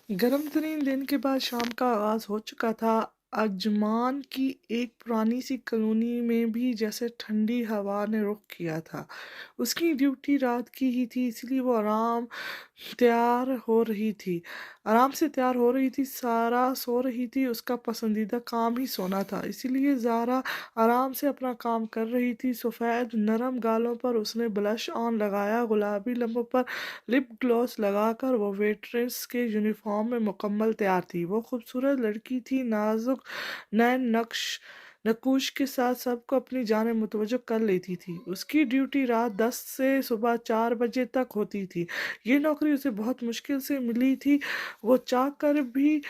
गर्म तरीन दिन के बाद शाम का आगाज हो चुका था। अजमान की एक पुरानी सी कॉलोनी में भी जैसे ठंडी हवा ने रुख किया था। उसकी ड्यूटी रात की ही थी, इसलिए वो आराम से तैयार हो रही थी। सारा सो रही थी, उसका पसंदीदा काम ही सोना था, इसीलिए ज़ारा आराम से अपना काम कर रही थी। सफ़ेद नरम गालों पर उसने ब्लश ऑन लगाया, गुलाबी लबों पर लिप ग्लॉस लगाकर वो वेट्रेस के यूनिफॉर्म में मुकम्मल तैयार थी। वो खूबसूरत लड़की थी, नाजुक नैन नकुश के साथ सबको अपनी जाने मुतवज्जो कर लेती थी। उसकी ड्यूटी रात 10 से सुबह 4 बजे तक होती थी। ये नौकरी उसे बहुत मुश्किल से मिली थी, वो चाह कर भी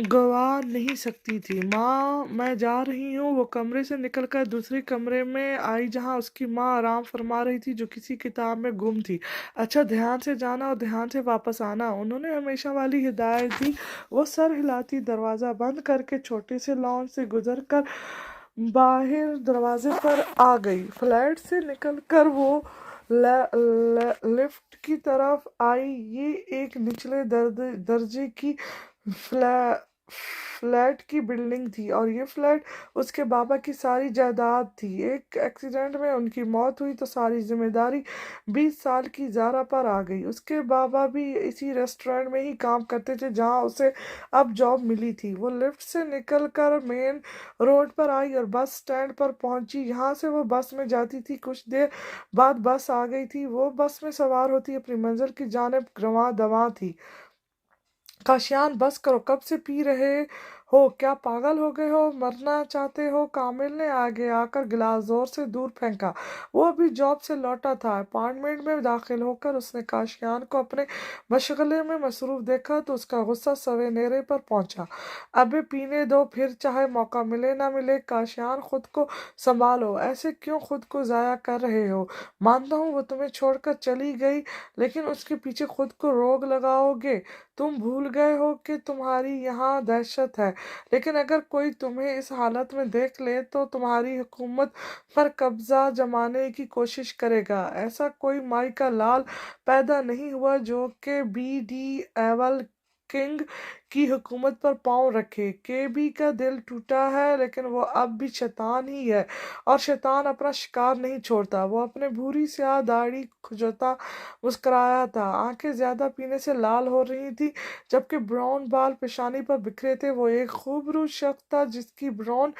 गवा नहीं सकती थी। माँ, मैं जा रही हूँ। वो कमरे से निकलकर दूसरे कमरे में आई, जहाँ उसकी माँ आराम फरमा रही थी, जो किसी किताब में गुम थी। अच्छा, ध्यान से जाना और ध्यान से वापस आना, उन्होंने हमेशा वाली हिदायत दी। वो सर हिलाती दरवाज़ा बंद करके छोटे से लॉन से गुजर कर बाहर दरवाजे पर आ गई। फ्लैट से निकलकर वो लिफ्ट की तरफ आई। ये एक निचले दर्जे की फ्लैट फ्लैट की बिल्डिंग थी, और ये फ्लैट उसके बाबा की सारी जायदाद थी। एक एक्सीडेंट में उनकी मौत हुई तो सारी जिम्मेदारी 20 साल की ज़ारा पर आ गई। उसके बाबा भी इसी रेस्टोरेंट में ही काम करते थे जहां उसे अब जॉब मिली थी। वो लिफ्ट से निकलकर मेन रोड पर आई और बस स्टैंड पर पहुंची। यहाँ से वो बस में जाती थी। कुछ देर बाद बस आ गई थी। वो बस में सवार होती अपनी मंजिल की जानिब रवां दवां थी। काशियान, बस करो, कब से पी रहे हो? क्या पागल हो गए हो? मरना चाहते हो? कामिल ने आगे आकर गिलास जोर से दूर फेंका। वो अभी जॉब से लौटा था। अपार्टमेंट में दाखिल होकर उसने काशियान को अपने मशगले में मसरूफ देखा तो उसका गुस्सा सवेनेरे पर पहुंचा। अबे पीने दो, फिर चाहे मौका मिले ना मिले। काशियान, खुद को संभालो, ऐसे क्यों खुद को जाया कर रहे हो? मानता हूँ वो तुम्हें छोड़कर चली गई, लेकिन उसके पीछे खुद को रोग लगाओगे। तुम भूल गए हो कि तुम्हारी यहाँ दहशत है, लेकिन अगर कोई तुम्हें इस हालत में देख ले तो तुम्हारी हुकूमत पर कब्जा जमाने की कोशिश करेगा। ऐसा कोई माई का लाल पैदा नहीं हुआ जो कि बी.डी. एवल किंग की हुकूमत पर पाँव रखे। केबी का दिल टूटा है, लेकिन वो अब भी शैतान ही है, और शैतान अपना शिकार नहीं छोड़ता। वो अपने भूरी स्याह दाढ़ी खुजता मुस्कुराया था। आंखें ज्यादा पीने से लाल हो रही थी, जबकि ब्राउन बाल पेशानी पर बिखरे थे। वो एक खूबसूरत शख्स था, जिसकी ब्राउन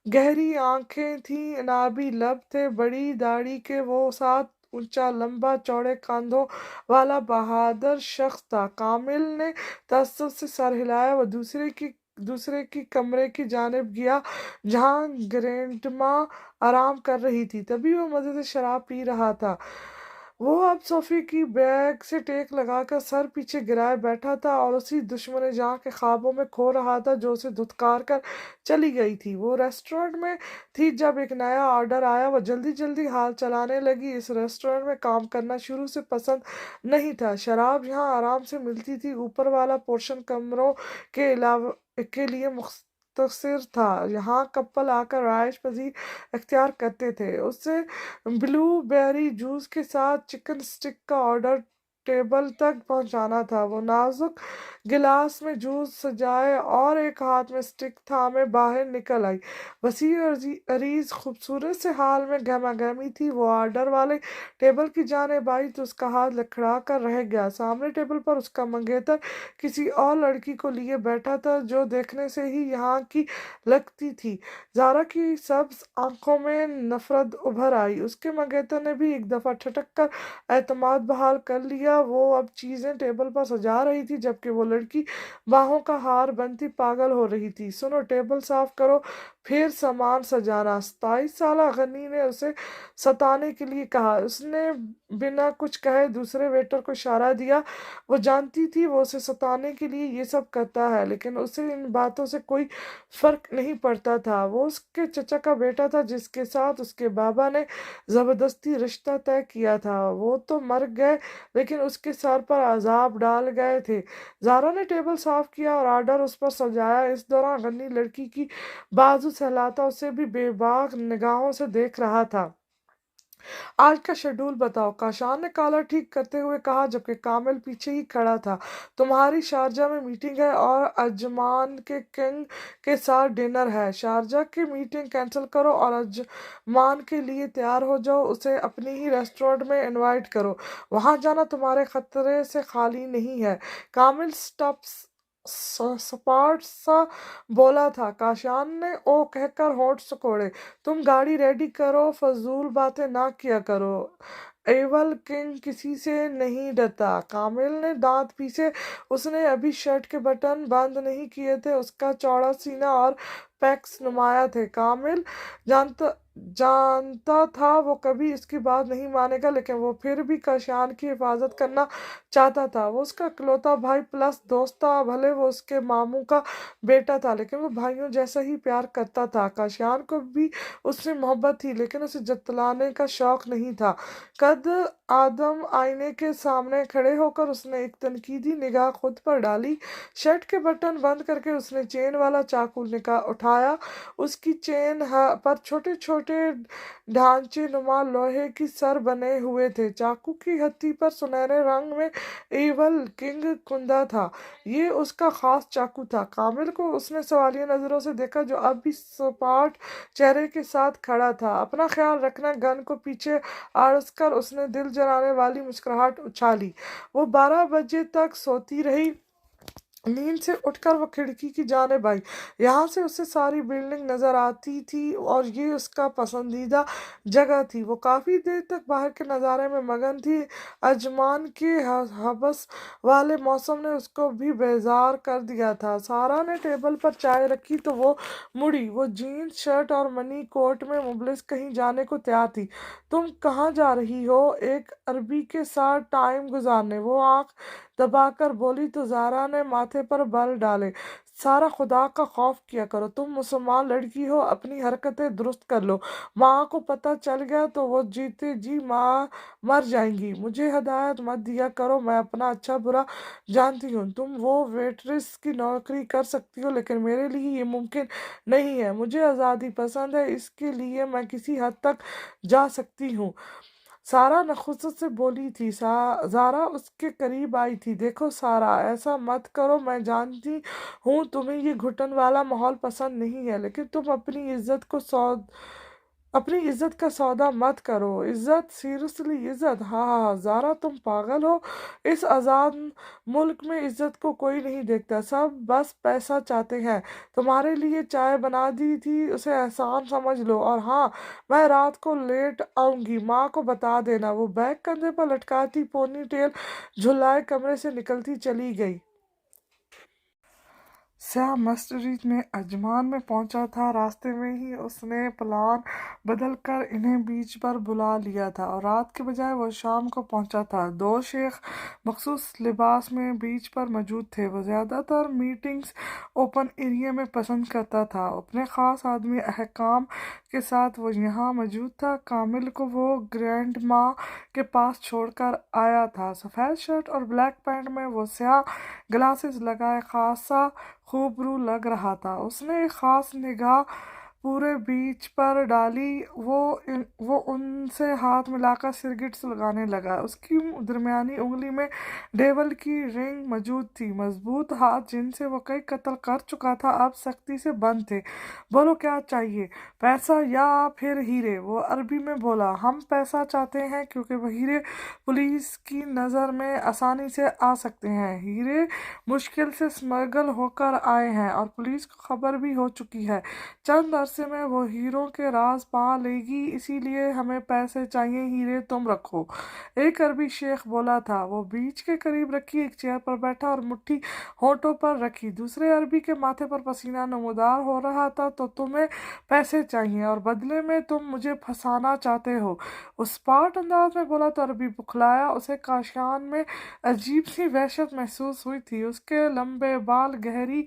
गहरी आंखें थी, नाभी लब थे, बड़ी दाढ़ी के वो साथ ऊंचा लंबा चौड़े कंधों वाला बहादुर शख्स था। कामिल ने तअस्सुफ से सर हिलाया। वो दूसरे की कमरे की जानिब गया, जहां ग्रैंडमा आराम कर रही थी। तभी वो मजे से शराब पी रहा था। वो अब सोफे की बैग से टेक लगाकर सर पीछे गिराए बैठा था और उसी दुश्मन जहाँ के ख्वाबों में खो रहा था जो उसे धुतकार कर चली गई थी। वो रेस्टोरेंट में थी जब एक नया ऑर्डर आया। वो जल्दी जल्दी हाल चलाने लगी। इस रेस्टोरेंट में काम करना शुरू से पसंद नहीं था। शराब यहाँ आराम से मिलती थी। ऊपर वाला पोर्शन कमरों के अलावा के लिए मुख्तसर था। यहाँ कपल आकर राइश पजीर अख्तियार करते थे। उससे ब्लूबेरी जूस के साथ चिकन स्टिक का ऑर्डर टेबल तक पहुंचाना था। वो नाजुक गिलास में जूस सजाए और एक हाथ में स्टिक थामे बाहर निकल आई। वसी और अरीज खूबसूरत से हाल में गहमा गहमी थी। वो ऑर्डर वाले टेबल की जानिब आई तो उसका हाथ लखड़ा कर रह गया। सामने टेबल पर उसका मंगेतर किसी और लड़की को लिए बैठा था, जो देखने से ही यहाँ की लगती थी। ज़ारा की सब्ज आंखों में नफरत उभर आई। उसके मंगेतर ने भी एक दफा ठटक कर एतमाद बहाल कर लिया। वो अब चीजें टेबल पर सजा रही थी, जबकि वो लड़की बाहों का हार बनती पागल हो रही थी। सुनो, टेबल साफ करो, फिर सामान सजाना, 27 साला गनी ने उसे सताने के लिए कहा। उसने बिना कुछ कहे दूसरे वेटर को इशारा दिया। वो जानती थी वो उसे सताने के लिए ये सब करता है, लेकिन उसे इन बातों से कोई फर्क नहीं पड़ता था। वो उसके चचा का बेटा था, जिसके साथ उसके बाबा ने जबरदस्ती रिश्ता तय किया था। वो तो मर गए, लेकिन उसके सर पर अजाब डाल गए थे। ज़ारा ने टेबल साफ किया और ऑर्डर उस पर सजाया। इस दौरान गन्नी लड़की की बाजू सहलाता उसे भी बेबाक निगाहों से देख रहा था। आज का शेड्यूल बताओ। काशान ने कॉलर ठीक करते हुए कहा, जबकि कामिल पीछे ही खड़ा था। तुम्हारी शारजा में मीटिंग है और अजमान के किंग के साथ डिनर है। शारजा की मीटिंग कैंसिल करो और अजमान के लिए तैयार हो जाओ। उसे अपनी ही रेस्टोरेंट में इनवाइट करो। वहां जाना तुम्हारे खतरे से खाली नहीं है। कामिल सपाट सा बोला था। काशान ने ओ कहकर होंठ सिकोड़े। तुम गाड़ी रेडी करो, फजूल बातें ना किया करो। एवल किंग किसी से नहीं डरता। कामिल ने दांत पीसे। उसने अभी शर्ट के बटन बंद नहीं किए थे। उसका चौड़ा सीना और पैक्स नुमाया थे। कामिल जानता जानता था वो कभी इसकी बात नहीं मानेगा, लेकिन वो फिर भी काशान की हिफाजत करना चाहता था। वो उसका इकलौता भाई प्लस दोस्त था। भले वो उसके मामू का बेटा था, लेकिन वो भाइयों जैसा ही प्यार करता था। काशान को भी उससे मोहब्बत थी, लेकिन उसे जतलाने का शौक नहीं था। कद आदम आईने के सामने खड़े होकर उसने एक तनकीदी निगाह खुद पर डाली। शर्ट के बटन बंद करके उसने चेन वाला चाकू उठाया। उसकी चेन पर छोटे छोटे ढांचे नुमा लोहे की सर बने हुए थे। चाकू की हत्ती पर सुनहरे रंग में एवल किंग कुंदा था। ये उसका खास चाकू था। कामिल को उसने सवालिया नजरों से देखा, जो अब भी सपाट चेहरे के साथ खड़ा था। अपना ख्याल रखना। गन को पीछे आड़स कर उसने दिल जलाने वाली मुस्कुराहट उछाली। वो 12 बजे तक सोती रही। नींद से उठकर वो खिड़की की जानिब आई। यहाँ से उसे सारी बिल्डिंग नजर आती थी और ये उसका पसंदीदा जगह थी। वो काफी देर तक बाहर के नज़ारे में मगन थी। अजमान के हबस वाले मौसम ने उसको भी बेजार कर दिया था। सारा ने टेबल पर चाय रखी तो वो मुड़ी। वो जीन्स शर्ट और मनी कोट में मुबलिस कहीं जाने को तैयार थी। तुम कहाँ जा रही हो? एक अरबी के साथ टाइम गुजारने, वो आंख दबाकर बोली तो जारा ने माथे पर बल डाले। सारा, खुदा का खौफ किया करो। तुम मुसलमान लड़की हो, अपनी हरकतें दुरुस्त कर लो। माँ को पता चल गया तो वो जीते जी माँ मर जाएंगी। मुझे हिदायत मत दिया करो, मैं अपना अच्छा बुरा जानती हूँ। तुम वो वेट्रेस की नौकरी कर सकती हो, लेकिन मेरे लिए ये मुमकिन नहीं है। मुझे आज़ादी पसंद है, इसके लिए मैं किसी हद तक जा सकती हूँ। सारा नखुसत से बोली थी। जारा उसके करीब आई थी। देखो सारा, ऐसा मत करो। मैं जानती हूँ तुम्हें ये घुटन वाला माहौल पसंद नहीं है, लेकिन तुम अपनी इज्जत का सौदा मत करो। इज्जत? सीरियसली इज्जत? हाँ हाँ हाँ, जारा तुम पागल हो। इस आज़ाद मुल्क में इज्जत को कोई नहीं देखता। सब बस पैसा चाहते हैं। तुम्हारे लिए चाय बना दी थी, उसे एहसान समझ लो। और हाँ, मैं रात को लेट आऊंगी, माँ को बता देना। वो बैग कंधे पर लटकाती पोनी टेल झुलाए कमरे से निकलती चली गई। श्याम मस्जिद में अजमान में पहुंचा था। रास्ते में ही उसने प्लान बदल कर इन्हें बीच पर बुला लिया था और रात के बजाय वो शाम को पहुंचा था। दो शेख मखसूस लिबास में बीच पर मौजूद थे। वो ज़्यादातर मीटिंग्स ओपन एरिया में पसंद करता था। अपने ख़ास आदमी अहकाम के साथ वो यहाँ मौजूद था। कामिल को वो ग्रैंड माँ के पास छोड़कर आया था। सफ़ेद शर्ट और ब्लैक पैंट में वो स्याह ग्लासेस लगाए खासा खूबरू लग रहा था। उसने एक खास निगाह पूरे बीच पर डाली। वो उनसे हाथ मिलाकर सिरगिट सुलगाने लगा। उसकी दरमियानी उंगली में डेवल की रिंग मौजूद थी। मजबूत हाथ जिनसे वो कई कत्ल कर चुका था अब सख्ती से बंद थे। बोलो क्या चाहिए? पैसा या फिर हीरे? वो अरबी में बोला। हम पैसा चाहते हैं, क्योंकि वो हीरे पुलिस की नज़र में आसानी से आ सकते हैं। हीरे मुश्किल से स्मगल होकर आए हैं और पुलिस को खबर भी हो चुकी है। चंद अरसे में वो हीरों के राज पा लेगी, इसीलिए हमें पैसे चाहिए। हीरे तुम रखो। एक अरबी शेख बोला था। वो बीच के करीब रखी एक चेयर पर बैठा और मुट्ठी होठों पर रखी। दूसरे अरबी के माथे पर पसीना नमूदार हो रहा था। तो तुम्हें पैसे चाहिए और बदले में तुम मुझे फंसाना चाहते हो? उस पाट अंदाज में बोला तो अरबी बुखलाया। उसे काशान में अजीब सी वहशत महसूस हुई थी। उसके लंबे बाल, गहरी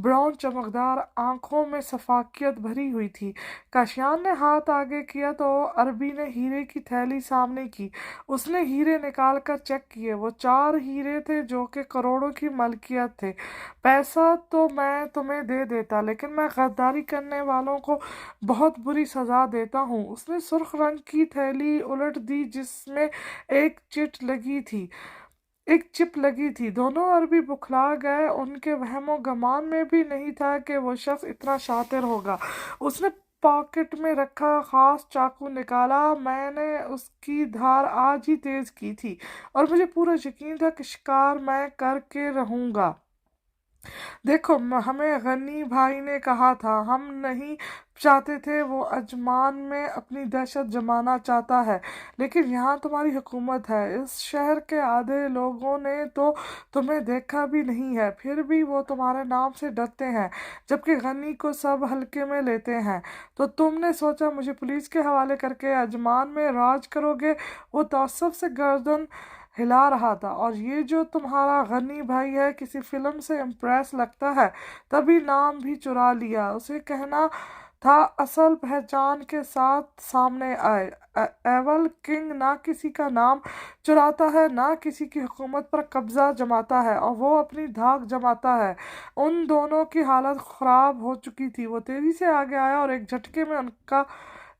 ब्राउन चमकदार आंखों में सफाकियत भरी फैली हुई थी। काशियान ने हाथ आगे किया तो अरबी ने हीरे की थैली सामने की। उसने हीरे निकाल कर चेक किए। वो 4 हीरे थे जो कि करोड़ों की मलकियत थे। पैसा तो मैं तुम्हें दे देता, लेकिन मैं गद्दारी करने वालों को बहुत बुरी सजा देता हूँ। उसने सुर्ख रंग की थैली उलट दी जिसमें एक चिट लगी थी एक चिप लगी थी। दोनों अरबी बुखला गए। उनके वहमो गमान में भी नहीं था कि वो शख्स इतना शातिर होगा। उसने पॉकेट में रखा खास चाकू निकाला। मैंने उसकी धार आज ही तेज की थी और मुझे पूरा यकीन था कि शिकार मैं करके रहूंगा। देखो, हमें गनी भाई ने कहा था, हम नहीं चाहते थे। वो अजमान में अपनी दहशत जमाना चाहता है, लेकिन यहाँ तुम्हारी हुकूमत है। इस शहर के आधे लोगों ने तो तुम्हें देखा भी नहीं है, फिर भी वो तुम्हारे नाम से डरते हैं, जबकि गनी को सब हल्के में लेते हैं। तो तुमने सोचा मुझे पुलिस के हवाले करके अजमान में राज करोगे। वो तअस्सुफ से गर्दन हिला रहा था। और ये जो तुम्हारा गनी भाई है, किसी फिल्म से इम्प्रेस लगता है, तभी नाम भी चुरा लिया। उसे कहना था असल पहचान के साथ सामने आए। एवल किंग ना किसी का नाम चुराता है, ना किसी की हुकूमत पर कब्जा जमाता है, और वो अपनी धाक जमाता है। उन दोनों की हालत खराब हो चुकी थी। वो तेजी से आगे आया और एक झटके में उनका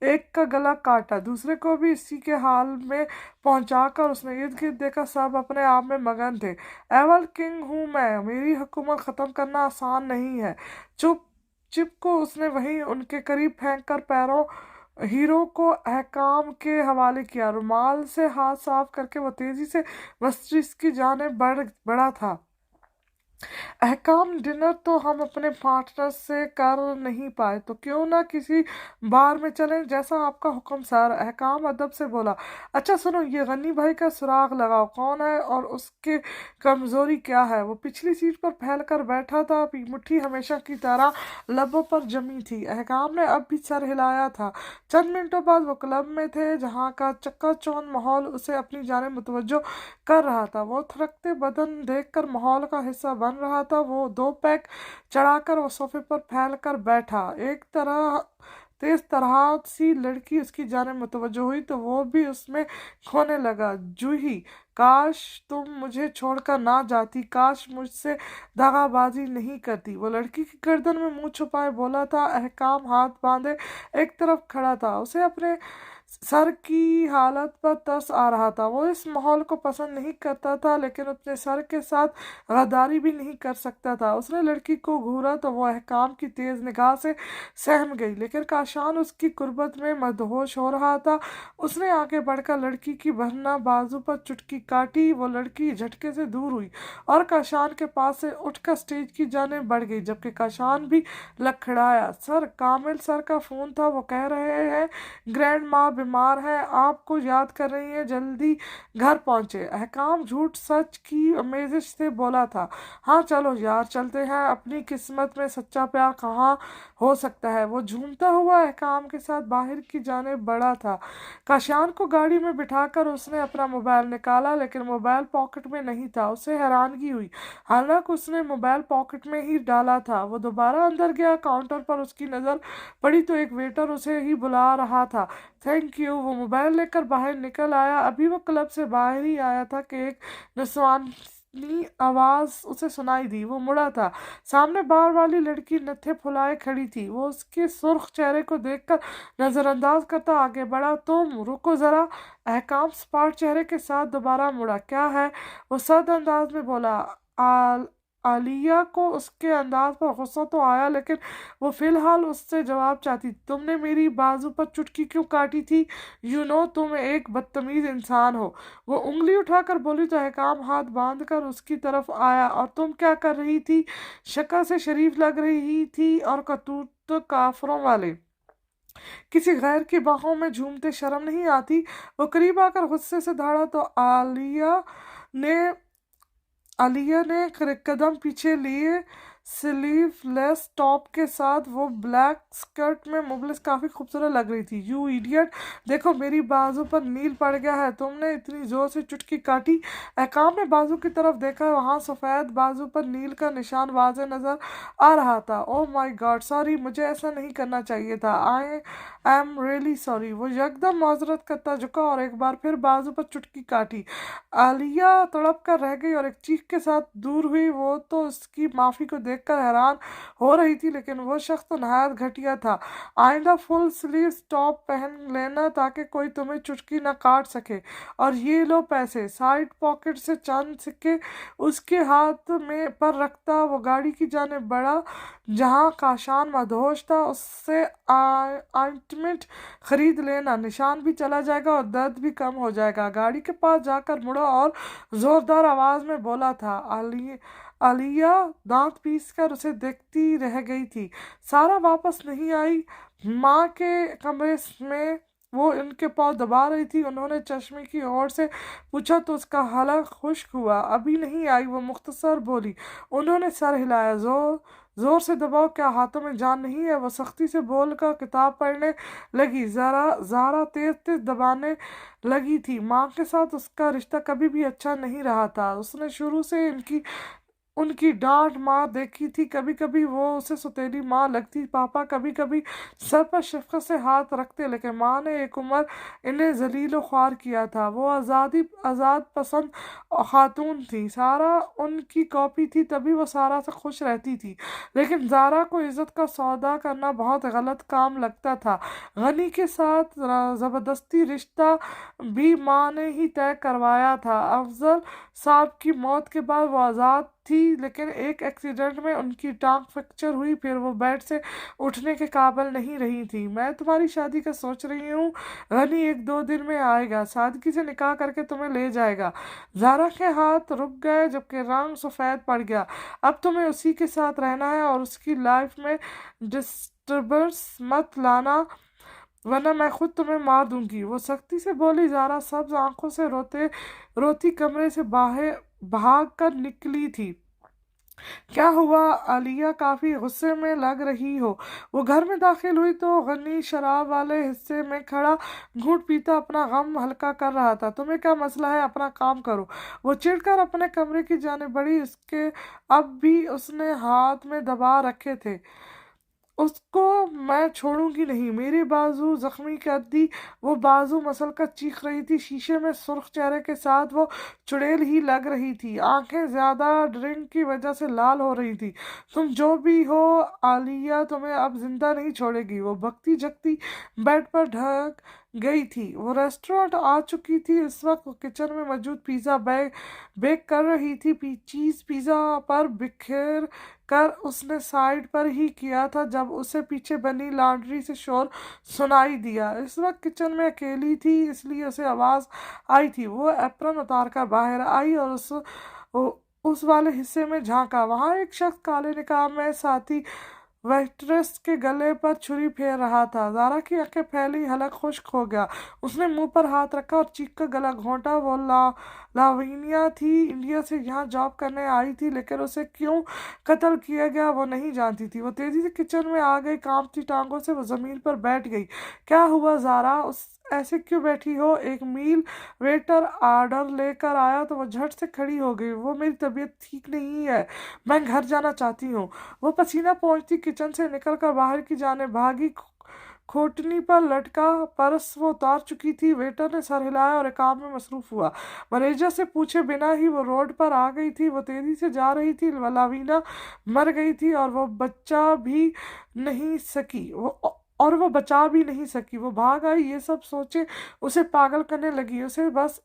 एक का गला काटा, दूसरे को भी इसी के हाल में पहुंचाकर उसने इर्द गिर्द देखा। सब अपने आप में मगन थे। एवल किंग हूँ मैं, मेरी हुकूमत ख़त्म करना आसान नहीं है। चिप को उसने वहीं उनके करीब फेंक कर पैरों हीरो को अहकाम के हवाले किया। रुमाल से हाथ साफ करके वो तेजी से मस्जिद की जानिब बढ़ा था। अहकाम, डिनर तो हम अपने पार्टनर से कर नहीं पाए, तो क्यों ना किसी बार में चलें। जैसा आपका हुक्म सर, अहकाम अदब से बोला। अच्छा सुनो, ये गनी भाई का सुराग लगाओ, कौन है और उसके कमजोरी क्या है। वो पिछली सीट पर फैल कर बैठा था, मुट्ठी हमेशा की तरह लबों पर जमी थी। अहकाम ने अब भी सर हिलाया था। चंद मिनटों बाद वो क्लब में थे, जहाँ का चक्काचौंध माहौल उसे अपनी जाने मुतवज्जो कर रहा था। वो थरकते बदन देखकर माहौल का हिस्सा बन रहा था। वो 2 पैक चढ़ाकर वो सोफे पर फैल कर बैठा। एक तरह तेज तरह सी लड़की उसकी जानिब मुतवज्जो हुई तो वो भी उसमें खोने लगा। जूही, काश तुम मुझे छोड़कर ना जाती, काश मुझसे दगाबाजी नहीं करती। वो लड़की की गर्दन में मुंह छुपाए बोला था। अहकाम हाथ बांधे एक तरफ खड़ा था। उसे अपने सर की हालत पर तरस आ रहा था। वो इस माहौल को पसंद नहीं करता था, लेकिन अपने सर के साथ गद्दारी भी नहीं कर सकता था। उसने लड़की को घूरा तो वो अहकाम की तेज निगाह से सहम गई, लेकिन काशान उसकी कुर्बत में मदहोश हो रहा था। उसने आगे बढ़कर लड़की की भरना बाजू पर चुटकी काटी। वो लड़की झटके से दूर हुई और काशान के पास से उठकर स्टेज की जानिब बढ़ गई, जबकि काशान भी लड़खड़ाया। सर, कामिल सर का फोन था। वो कह रहे हैं ग्रैंड माँ बीमार है, आपको याद कर रही है, जल्दी घर पहुंचे। अहकाम झूठ सच की आमेज़िश से बोला था। हाँ चलो यार, चलते हैं। अपनी किस्मत में सच्चा प्यार कहाँ हो सकता है। वो झूमता हुआ अहकाम के साथ बाहर की जानिब बढ़ा था। काशियान को गाड़ी में बिठाकर उसने अपना मोबाइल निकाला, लेकिन मोबाइल पॉकेट में नहीं था। उसे हैरानगी हुई, हालांकि उसने मोबाइल पॉकेट में ही डाला था। वो दोबारा अंदर गया। काउंटर पर उसकी नज़र पड़ी तो एक वेटर उसे ही बुला रहा था। Thank you. वो मोबाइल लेकर बाहर निकल आया। अभी वो क्लब से बाहर ही आया था कि एक नस्वानी आवाज उसे सुनाई दी। वो मुड़ा था। सामने बार वाली लड़की नत्थे फुलाए खड़ी थी। वो उसके सुर्ख चेहरे को देखकर नजरअंदाज करता आगे बढ़ा। तुम रुको जरा। अहकाम स्पार्ट चेहरे के साथ दोबारा मुड़ा। क्या है? वो सख्त अंदाज में बोला। आलिया को उसके अंदाज पर गुस्सा तो आया, लेकिन वो फिलहाल उससे जवाब चाहती। तुमने मेरी बाजू पर चुटकी क्यों काटी थी? तुम एक बदतमीज इंसान हो। वो उंगली उठाकर बोली तो अहकाम हाथ बांधकर उसकी तरफ आया। और तुम क्या कर रही थी? शक्ल से शरीफ लग रही थी और करतूत तो काफरों वाले। किसी गैर की बाहों में झूमते शर्म नहीं आती? वो करीब आकर गुस्से से दहाड़ा तो ने कदम पीछे लिए स्लीव लेस टॉप के साथ वो ब्लैक स्कर्ट में मुबलिस काफी खूबसूरत लग रही थी। यू इडियट, देखो मेरी बाजू पर नील पड़ गया है, तुमने इतनी जोर से चुटकी काटी। अहकाम ने बाजू की तरफ देखा, वहां सफेद बाजू पर नील का निशान वाज़ेह नजर आ रहा था। ओह माय गॉड, सॉरी, मुझे ऐसा नहीं करना चाहिए था। I am really sorry. वो यकदम माजरत करता झुका और एक बार फिर बाजू पर चुटकी काटी। आलिया तड़प कर रह गई और एक चीख के साथ दूर हुई। वो तो उसकी माफी को देखकर हैरान हो रही थी, लेकिन वो शख्स तो नहायत घटिया था। आइंदा फुल स्लीव टॉप पहन लेना ताकि कोई तुम्हें चुटकी न काट सके। और ये लो पैसे। साइड पॉकेट से चंद सिक्के उसके हाथ में पर रखता वो गाड़ी की जानिब बढ़ा। जहाँ काशान मदहोश था, उससे ऑइंटमेंट खरीद लेना, निशान भी चला जाएगा और दर्द भी कम हो जाएगा। गाड़ी के पास जाकर मुड़ा और जोरदार आवाज में बोला था। आलिया दांत पीस कर उसे देखती रह गई थी। सारा वापस नहीं आई। माँ के कमरे में वो उनके पाँव दबा रही थी। उन्होंने चश्मे की ओर से पूछा तो उसका हलक खुश्क हुआ। अभी नहीं आई, वो मुख्तसर बोली। उन्होंने सर हिलाया। जोर से दबाओ, क्या हाथों में जान नहीं है? वो सख्ती से बोल कर किताब पढ़ने लगी। ज़ारा तेज तेज दबाने लगी थी। माँ के साथ उसका रिश्ता कभी भी अच्छा नहीं रहा था। उसने शुरू से उनकी डांट मार देखी थी। कभी कभी वो उसे सौतेली माँ लगती। पापा कभी कभी सर पर शफकत से हाथ रखते, लेकिन माँ ने एक उम्र इन्हें जलील ख्वार किया था। वो आज़ाद पसंद खातून थी। सारा उनकी कॉपी थी, तभी वो सारा से खुश रहती थी। लेकिन ज़ारा को इज्जत का सौदा करना बहुत गलत काम लगता था। गनी के साथ ज़बरदस्ती रिश्ता भी माँ ने ही तय करवाया था। अफजल साहब की मौत के बाद वो आज़ाद थी, लेकिन एक एक्सीडेंट में उनकी टांग फ्रैक्चर हुई। फिर वो बेड से उठने के काबिल नहीं रही थी। मैं तुम्हारी शादी का सोच रही हूँ, गनी 1-2 दिन में आएगा, सादगी से निकाह करके तुम्हें ले जाएगा। ज़ारा के हाथ रुक गए जबकि रंग सफ़ेद पड़ गया। अब तुम्हें उसी के साथ रहना है और उसकी लाइफ में डिस्टर्बेंस मत लाना, वरना मैं खुद तुम्हें मार दूंगी, वो सख्ती से बोली। ज़ारा सब्ज आंखों से रोती कमरे से बाहर भाग कर निकली थी। क्या हुआ? आलिया काफी गुस्से में लग रही हो। वो घर में दाखिल हुई तो गनी शराब वाले हिस्से में खड़ा घूंट पीता अपना गम हल्का कर रहा था। तुम्हें क्या मसला है? अपना काम करो। वो चिढ़कर अपने कमरे की जाने बढ़ी। उसके अब भी उसने हाथ में दबा रखे थे। उसको मैं छोड़ूंगी नहीं। मेरी बाजू जख्मी कर दी। वो बाजू मसल कर चीख रही थी। शीशे में सुर्ख चेहरे के साथ वो चुड़ैल ही लग रही थी। आंखें ज्यादा ड्रिंक की वजह से लाल हो रही थी। तुम जो भी हो, आलिया तुम्हें अब जिंदा नहीं छोड़ेगी। वो भक्ति जगती बेड पर ढक गई थी। वो रेस्टोरेंट आ चुकी थी। इस वक्त वो किचन में मौजूद पिज़्ज़ा बेक कर रही थी। चीज़ पिज़्ज़ा पर बिखेर कर उसने साइड पर ही किया था जब उसे पीछे बनी लॉन्ड्री से शोर सुनाई दिया। इस वक्त किचन में अकेली थी, इसलिए उसे आवाज़ आई थी। वो एप्रन उतार कर बाहर आई और उस वाले हिस्से में झांका। वहां एक शख्स काले निकाब में साथी वेट्रेस के गले पर छुरी फेर रहा था। ज़ारा की आंखें फैली, हलक खुश्क हो गया। उसने मुंह पर हाथ रखा और चीख कर गला घोंटा। वो लाविनिया थी, इंडिया से यहाँ जॉब करने आई थी, लेकिन उसे क्यों कत्ल किया गया वो नहीं जानती थी। वो तेजी से किचन में आ गई। कांपती टांगों से वो जमीन पर बैठ गई। क्या हुआ ज़ारा? उस ऐसे क्यों बैठी हो? एक मील वेटर ऑर्डर लेकर आया तो वो झट से खड़ी हो गई। वो मेरी तबीयत ठीक नहीं है, मैं घर जाना चाहती हूँ। वो पसीना पहुंचती किचन से निकलकर बाहर की जाने भागी। खोटनी पर लटका पर्स वो उतार चुकी थी। वेटर ने सर हिलाया और एक काम में मसरूफ हुआ। मैनेजर से पूछे बिना ही वो रोड पर आ गई थी। वो तेजी से जा रही थी। लावीना मर गई थी और वो बचा भी नहीं सकी। वो बचा भी नहीं सकी। वो भाग आई। ये सब सोचे उसे पागल करने लगी। उसे बस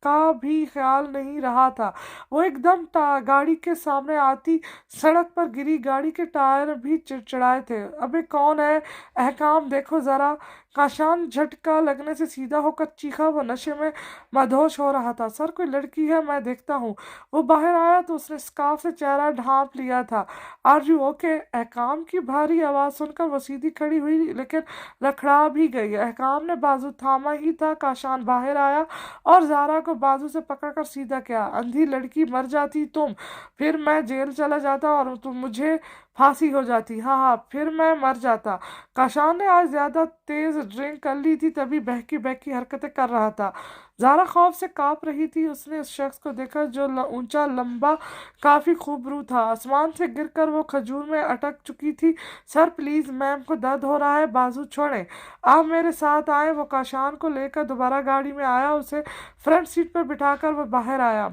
का भी ख्याल नहीं रहा था। वो एकदम गाड़ी के सामने आती सड़क पर गिरी। गाड़ी के टायर भी चिड़चिड़ाए थे। अबे कौन है? अहकाम देखो जरा, काशान झटका लगने से सीधा होकर चीखा। वो नशे में मदहोश हो रहा था। सर, कोई लड़की है, मैं देखता हूँ। वो बाहर आया तो उसने स्कार्फ से चेहरा ढांप लिया था। Are you okay? अहकाम की भारी आवाज़ सुनकर वो सीधी खड़ी हुई, लेकिन लड़खड़ा भी गई। अहकाम ने बाजू थामा ही था। काशान बाहर आया और ज़ारा को बाजू से पकड़कर सीधा किया। अंधी लड़की, मर जाती तुम, फिर मैं जेल चला जाता और तुम मुझे फांसी हो जाती। हाँ हाँ, फिर मैं मर जाता। काशान ने आज ज़्यादा तेज़ ड्रिंक कर ली थी, तभी बहकी बहकी हरकतें कर रहा था। ज़ारा खौफ से काँप रही थी। उसने उस शख्स को देखा जो ऊंचा, लंबा, काफ़ी खूबरू था। आसमान से गिरकर वो खजूर में अटक चुकी थी। सर प्लीज़, मैम को दर्द हो रहा है, बाजू छोड़ें, आप मेरे साथ आए। वो काशान को लेकर दोबारा गाड़ी में आया। उसे फ्रंट सीट पर बिठाकर वो बाहर आया।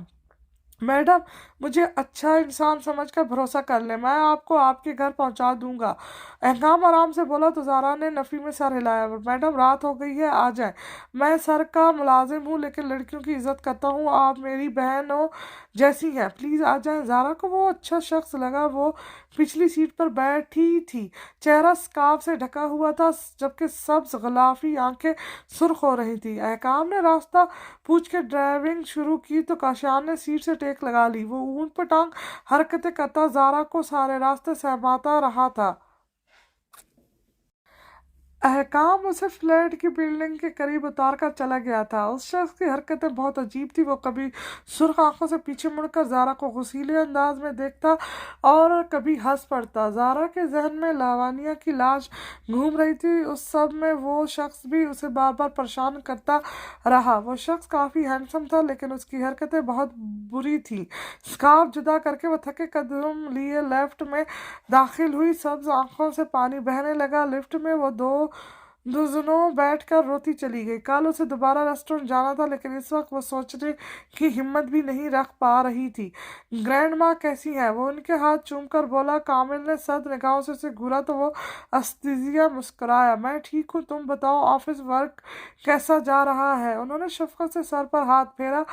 मैडम, मुझे अच्छा इंसान समझकर भरोसा कर ले, मैं आपको आपके घर पहुंचा दूंगा। अहकाम आराम से बोला तो ज़ारा ने नफ़ी में सर हिलाया। मैडम, रात हो गई है, आ जाएं। मैं सर का मुलाजिम हूँ, लेकिन लड़कियों की इज्जत करता हूँ। आप मेरी बहन हो जैसी हैं, प्लीज़ आ जाएं। ज़ारा को वो अच्छा शख्स लगा। वो पिछली सीट पर बैठी थी। चेहरा स्कार्फ से ढका हुआ था, जबकि सब्ज गुलाबी आंखें सुर्ख हो रही थी। अहकाम ने रास्ता पूछ के ड्राइविंग शुरू की तो काशान ने सीट से टेक लगा ली। वो ऊंट पर टांग हरकतें करता ज़ारा को सारे रास्ते सहमाता रहा था। अहकाम उसे फ्लैट की बिल्डिंग के करीब उतार कर चला गया था। उस शख्स की हरकतें बहुत अजीब थी। वो कभी सुर्ख आंखों से पीछे मुड़कर ज़ारा को गुस्सीले अंदाज में देखता और कभी हंस पड़ता। ज़ारा के जहन में लावानिया की लाश घूम रही थी। उस सब में वो शख्स भी उसे बार बार परेशान करता रहा। वो शख्स काफ़ी हैंडसम था, लेकिन उसकी हरकतें बहुत बुरी थी। स्कार्फ जुदा करके वो थके कदम लिए लेफ्ट में दाखिल हुई। सब्ज आंखों से पानी बहने लगा। लिफ्ट में वो दोनों बैठकर रोती चली गई। कल उसे दोबारा रेस्टोरेंट जाना था, लेकिन इस वक्त वो सोचने की हिम्मत भी नहीं रख पा रही थी। ग्रैंड माँ कैसी है? वो उनके हाथ चूमकर बोला। कामिल ने सद निगाहों से उसे घूरा तो वो अस्तिजिया मुस्कुराया। मैं ठीक हूँ, तुम बताओ, ऑफिस वर्क कैसा जा रहा है? उन्होंने शफकत से सर पर हाथ फेरा।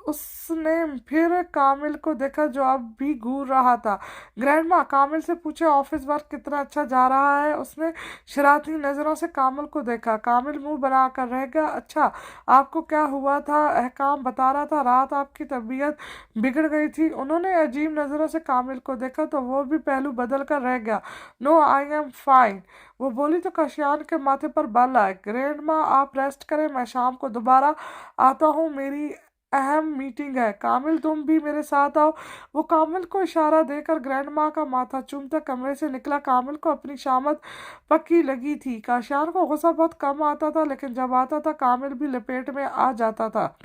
उसने फिर कामिल को देखा, जो अब भी घूर रहा था। ग्रैंड माँ, कामिल से पूछे ऑफिस वर्क कितना अच्छा जा रहा है। उसने शरारती नजरों से कामिल को देखा। कामिल मुंह बनाकर रह गया। अच्छा, आपको क्या हुआ था? अहकाम बता रहा था रात आपकी तबीयत बिगड़ गई थी। उन्होंने अजीब नजरों से कामिल को देखा तो वो भी पहलू बदल कर रह गया। नो, आई एम फाइन, वो बोली तो काशियान के माथे पर बल आए। ग्रैंड माँ, आप रेस्ट करें, मैं शाम को दोबारा आता हूँ, मेरी अहम मीटिंग है। कामिल, तुम भी मेरे साथ आओ। वो कामिल को इशारा देकर ग्रैंड माँ का माथा चूमता कमरे से निकला। कामिल को अपनी शामत पक्की लगी थी। काशियान को गुस्सा बहुत कम आता था, लेकिन जब आता था कामिल भी लपेट में आ जाता था।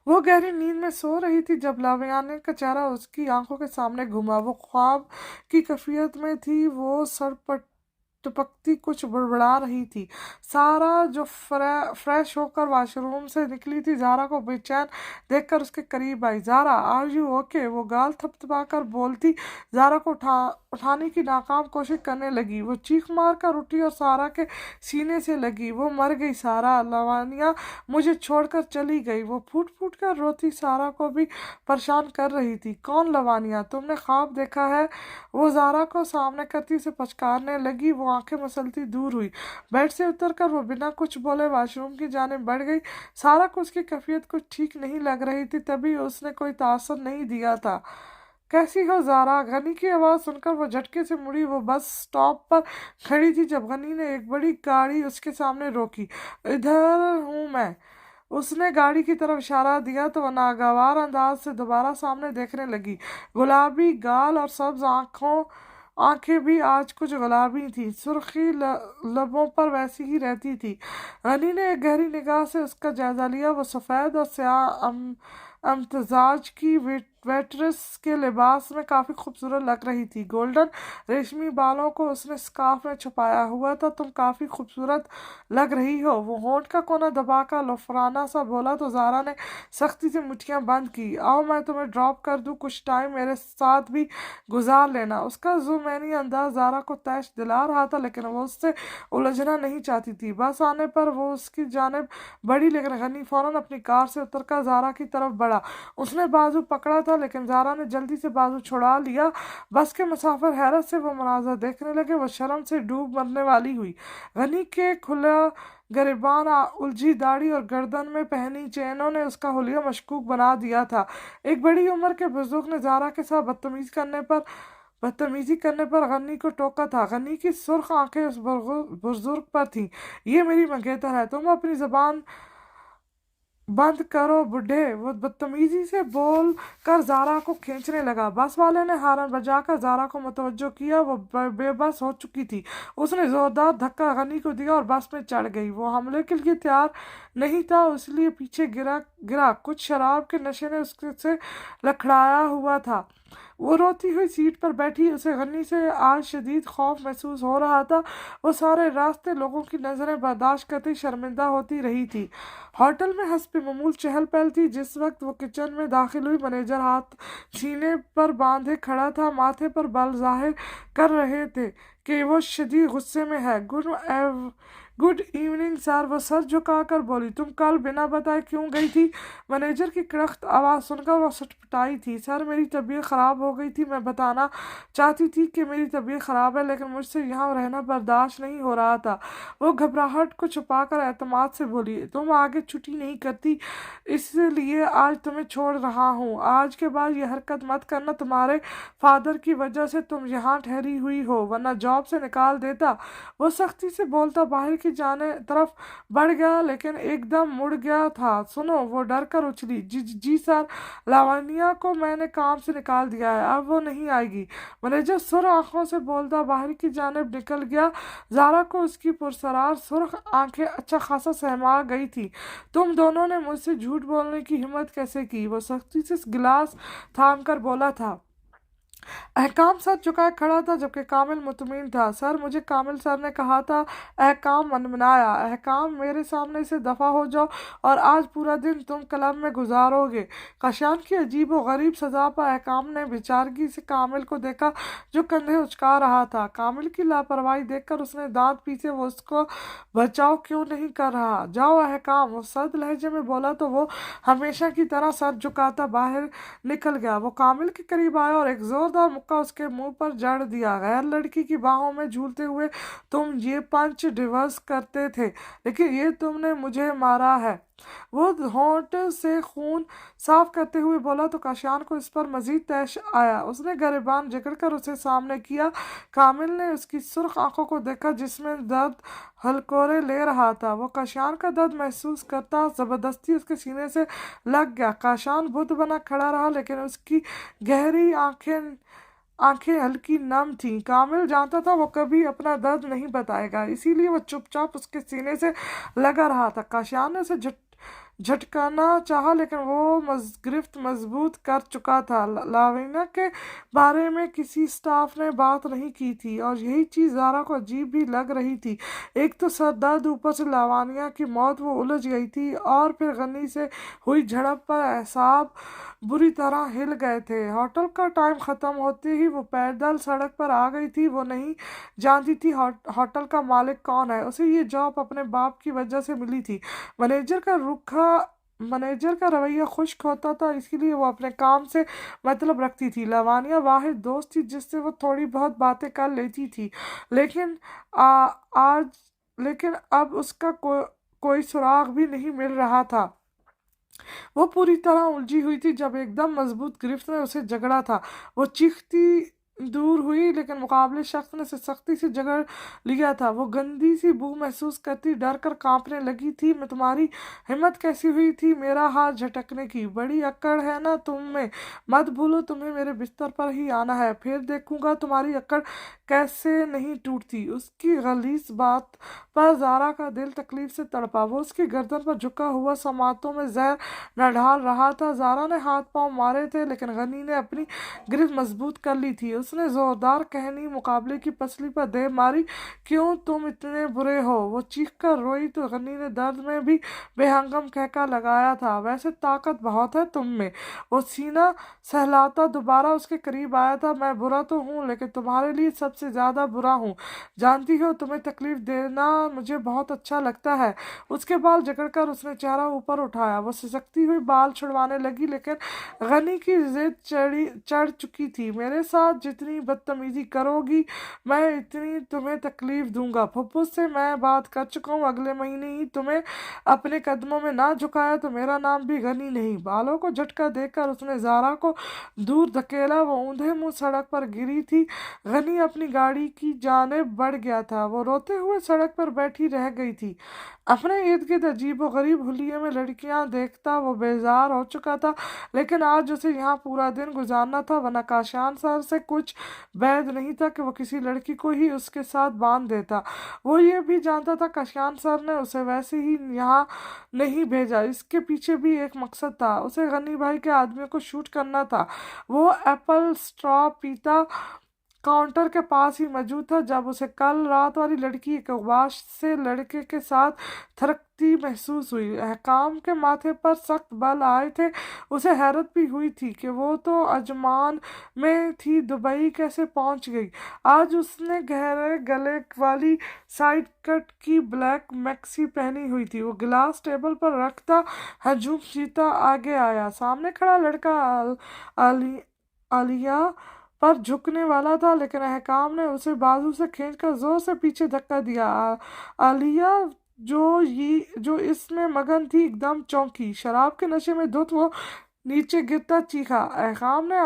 वो गहरी नींद में सो रही थी जब लावण्या का चेहरा उसकी आंखों के सामने घुमा। वो ख्वाब की कैफियत में थी। वो सरपट टपकती कुछ बड़बड़ा रही थी। सारा, जो फ्रेश होकर वॉशरूम से निकली थी, ज़ारा को बेचैन देखकर उसके करीब आई। Zara, are you okay? वो गाल थपथपाकर बोलती ज़ारा को उठाने की नाकाम कोशिश करने लगी। वो चीख मार कर उठी और सारा के सीने से लगी। वो मर गई सारा, लवानिया मुझे छोड़कर चली गई। वो फूट फूट कर रोती सारा को भी परेशान कर रही थी। कौन लवानिया? तुमने ख्वाब देखा है? वो ज़ारा को सामने करती उसे पछकारने लगी। वो आंखें मसलती दूर हुई। बेड से उतरकर वो बिना कुछ बोले वॉशरूम की जानिब बढ़ गई। सारा को उसकी कैफियत कुछ ठीक नहीं लग रही थी, तभी उसने कोई तासर नहीं दिया था। कैसी हो ज़ारा? गनी की आवाज़ सुनकर वो झटके से मुड़ी। वो बस स्टॉप पर खड़ी थी जब गनी ने एक बड़ी गाड़ी उसके सामने रोकी। इधर हूँ मैं, उसने गाड़ी की तरफ इशारा दिया तो वह नागवार अंदाज से दोबारा सामने देखने लगी। गुलाबी गाल और सब्ज आंखें भी आज कुछ गुलाबी थी। सुर्खी लबों पर वैसी ही रहती थी। गनी ने एक गहरी निगाह से उसका जायजा लिया। वो सफ़ेद और स्याह अम्तजाज की वेट्रेस के लिबास में काफ़ी खूबसूरत लग रही थी। गोल्डन रेशमी बालों को उसने स्कार्फ में छुपाया हुआ था। तुम काफ़ी खूबसूरत लग रही हो, वो होंठ का कोना दबाकर लफराना सा बोला तो ज़ारा ने सख्ती से मुट्ठियां बंद की। आओ, मैं तुम्हें ड्रॉप कर दूँ, कुछ टाइम मेरे साथ भी गुजार लेना। उसका जुमैनी अंदाज ज़ारा को तैश दिला रहा था, लेकिन वो उससे उलझना नहीं चाहती थी। बस आने पर वो उसकी जानिब बढ़ी, लेकिन गनी फौरन अपनी कार से उतरकर ज़ारा की तरफ बढ़ा। उसने बाजू पकड़ा था था, लेकिन ज़ारा ने जल्दी से बाजू छुड़ा लिया। बस के मुसाफिर हैरत से वो मनाज़र देखने लगे। वो शर्म से डूब मरने वाली हुई। गनी के खुला गरिबान उलझी दाढ़ी और गर्दन में पहनी चेनों ने उसका हुलिया मशकूक बना दिया था। एक बड़ी उम्र के बुजुर्ग ने ज़ारा के साथ बदतमीजी करने पर गनी को टोका था। गनी की सुर्ख आंखें उस बुजुर्ग पर थीं। ये मेरी मंगेतर है, तुम अपनी जबान बंद करो बुढ़े, वो बदतमीजी से बोल कर ज़ारा को खींचने लगा। बस वाले ने हारन बजाकर ज़ारा को मुतवज्जो किया। वो बेबस हो चुकी थी। उसने जोरदार धक्का गनी को दिया और बस में चढ़ गई। वो हमले के लिए तैयार नहीं था, इसलिए पीछे गिरा। कुछ शराब के नशे ने उससे लखड़ाया हुआ था। वो रोती हुई सीट पर बैठी। उसे गनी से आज शदीद खौफ महसूस हो रहा था। वो सारे रास्ते लोगों की नज़रें बर्दाश्त करती शर्मिंदा होती रही थी। होटल में हस्बे मामूल चहल पहल थी। जिस वक्त वो किचन में दाखिल हुई, मैनेजर हाथ सीने पर बांधे खड़ा था, माथे पर बल जाहिर कर रहे थे कि वो शदीद गुस्से में है। गुड इवनिंग सर, वो सर झुकाकर बोली। तुम कल बिना बताए क्यों गई थी? मैनेजर की कड़क आवाज़ सुनकर वो सटपटाई थी। सर, मेरी तबीयत ख़राब हो गई थी। मैं बताना चाहती थी कि मेरी तबीयत ख़राब है, लेकिन मुझसे यहाँ रहना बर्दाश्त नहीं हो रहा था। वो घबराहट को छुपाकर एतमाद से बोली। तुम आगे छुट्टी नहीं करती, इसलिए आज तुम्हें छोड़ रहा हूँ। आज के बाद ये हरकत मत करना। तुम्हारे फादर की वजह से तुम यहाँ ठहरी हुई हो, वरना जॉब से निकाल देता। वो सख्ती से बोलता बाहर की जाने तरफ बढ़ गया, लेकिन एकदम मुड़ गया था। सुनो, वो डर कर उछली। जी सर, लावण्या को मैंने काम से निकाल दिया है, अब वो नहीं आएगी। मैनेजर सुर आंखों से बोलता बाहर की जानिब निकल गया। ज़ारा को उसकी पुरसरार सुर्ख आंखें अच्छा खासा सहमा गई थी। तुम दोनों ने मुझसे झूठ बोलने की हिम्मत कैसे की? वो सख्ती से गिलास थाम कर बोला था। अहकाम सर झुकाए खड़ा था, जबकि कामिल मुतमिन था। सर, मुझे कामिल सर ने कहा था। अहकाम मनमनाया। अहकाम, मेरे सामने से दफ़ा हो जाओ और आज पूरा दिन तुम क्लब में गुजारोगे। कशान की अजीब व गरीब सज़ा पर अहकाम ने बेचारगी से कामिल को देखा, जो कंधे उचका रहा था। कामिल की लापरवाही देखकर उसने दांत पीसे। वो उसको बचाव क्यों नहीं कर रहा? जाओ अहकाम, वो सर्द लहजे में बोला तो वो हमेशा की तरह सर झुकाता बाहर निकल गया। वो कामिल के करीब आया और एक जोरदार मुक्का उसके मुंह पर जड़ दिया। गैर लड़की की बाहों में झूलते हुए, तुम ये पंच डिवर्स करते थे, लेकिन ये तुमने मुझे मारा है। वो होंठ से खून साफ करते हुए बोला तो काशान को इस पर मजीद तैश आया। उसने गिरबान जकड़कर उसे सामने किया। कामिल ने उसकी सुर्ख आंखों को देखा, जिसमें दर्द हलकोरे ले रहा था। वो काशान का दर्द महसूस करता जबरदस्ती उसके सीने से लग गया। काशान बुत बना खड़ा रहा, लेकिन उसकी गहरी आंखें हल्की नम थीं। कामिल जानता था वो कभी अपना दर्द नहीं बताएगा, इसीलिए वो चुपचाप उसके सीने से लगा रहा था। काशियान ने उसे झटकाना चाहा, लेकिन वो गिरफ्त मजबूत कर चुका था। लाविना के बारे में किसी स्टाफ ने बात नहीं की थी, और यही चीज़ ज़ारा को अजीब भी लग रही थी। एक तो सर दर्द, ऊपर से लावण्या की मौत। वो उलझ गई थी, और फिर गनी से हुई झड़प पर एहसाब बुरी तरह हिल गए थे। होटल का टाइम ख़त्म होते ही वो पैदल सड़क पर आ गई थी। वो नहीं जानती थी होटल का मालिक कौन है। उसे ये जॉब अपने बाप की वजह से मिली थी। मैनेजर का रवैया खुश्क होता था, इसलिए वो अपने काम से मतलब रखती थी। लावण्या वाहिद दोस्त थी जिससे वो थोड़ी बहुत बातें कर लेती थी, लेकिन अब उसका कोई सुराग भी नहीं मिल रहा था। वो पूरी तरह उलझी हुई थी जब एकदम मजबूत गिरफ्त ने उसे जकड़ा था। वो चीखती दूर हुई, लेकिन मुकाबले शख्स ने उसे सख्ती से जकड़ लिया था। वो गंदी सी बू महसूस करती डर कर कांपने लगी थी। मैं तुम्हारी हिम्मत कैसी हुई थी मेरा हाथ झटकने की? बड़ी अक्कड़ है ना तुम में, मत भूलो तुम्हें मेरे बिस्तर पर ही आना है, फिर देखूंगा तुम्हारी अक्कड़ कैसे नहीं टूटती। उसकी गलीस बात पर ज़ारा का दिल तकलीफ से तड़पा। वो उसकी गर्दन पर झुका हुआ समातों में जहर न ढाल रहा था। ज़ारा ने हाथ पांव मारे थे, लेकिन गनी ने अपनी गिरफ्त मजबूत कर ली थी। उसने जोरदार कहनी मुकाबले की पसली पर दे मारी, क्यों तुम इतने बुरे हो? वो चीख कर रोई तो गनी ने दर्द में भी बेहंगम कहका लगाया था, वैसे ताकत बहुत है तुम में। वो सीना सहलाता दोबारा उसके करीब आया था। मैं बुरा तो हूँ, लेकिन तुम्हारे लिए सबसे ज्यादा बुरा हूँ। जानती हो, तुम्हें तकलीफ देना मुझे बहुत अच्छा लगता है। उसके बाल जकड़कर उसने चेहरा ऊपर उठाया। वो सिसकती हुई बाल छुड़वाने लगी, लेकिन गनी की जिद चढ़ चुकी थी। मेरे साथ जितनी बदतमीजी करोगी, मैं इतनी तुम्हें तकलीफ दूंगा। फुफ्फुस से मैं बात कर चुका हूँ, अगले महीने ही तुम्हें अपने कदमों में ना झुकाया तो मेरा नाम भी गनी नहीं। बालों को झटका देकर उसने ज़ारा को दूर धकेला। वो ऊंधे मुंह सड़क पर गिरी थी। गनी अपनी गाड़ी की जानिब बढ़ गया था। वो रोते हुए सड़क पर बैठी रह गई थी। अपने इर्द गिर्द अजीबो गरीब हुलिये में लड़कियां देखता वो बेजार हो चुका था, लेकिन आज उसे यहाँ पूरा दिन गुजारना था, वरना काशान सर से कुछ वैध नहीं था कि वो किसी लड़की को ही उसके साथ बांध देता। वो ये भी जानता था काशान सर ने उसे वैसे ही यहाँ नहीं भेजा, इसके पीछे भी एक मकसद था। उसे गनी भाई के आदमियों को शूट करना था। वो एप्पल स्ट्रॉ पीता काउंटर के पास ही मौजूद था जब उसे कल रात वाली लड़की एक अगवाश से लड़के के साथ थरकती महसूस हुई। अहकाम के माथे पर सख्त बल आए थे। उसे हैरत भी हुई थी कि वो तो अजमान में थी, दुबई कैसे पहुंच गई। आज उसने गहरे गले वाली साइड कट की ब्लैक मैक्सी पहनी हुई थी। वो गिलास टेबल पर रखता हजूम सीता आगे आया। सामने खड़ा लड़का आलिया पर झुकने वाला था, लेकिन अहकाम ने उसे बाजू से खींचकर जोर से पीछे धक्का दिया। आलिया जो इसमें मगन थी एकदम चौंकी। शराब के नशे में धुत वो नीचे गिरता चीखा। अहकाम ने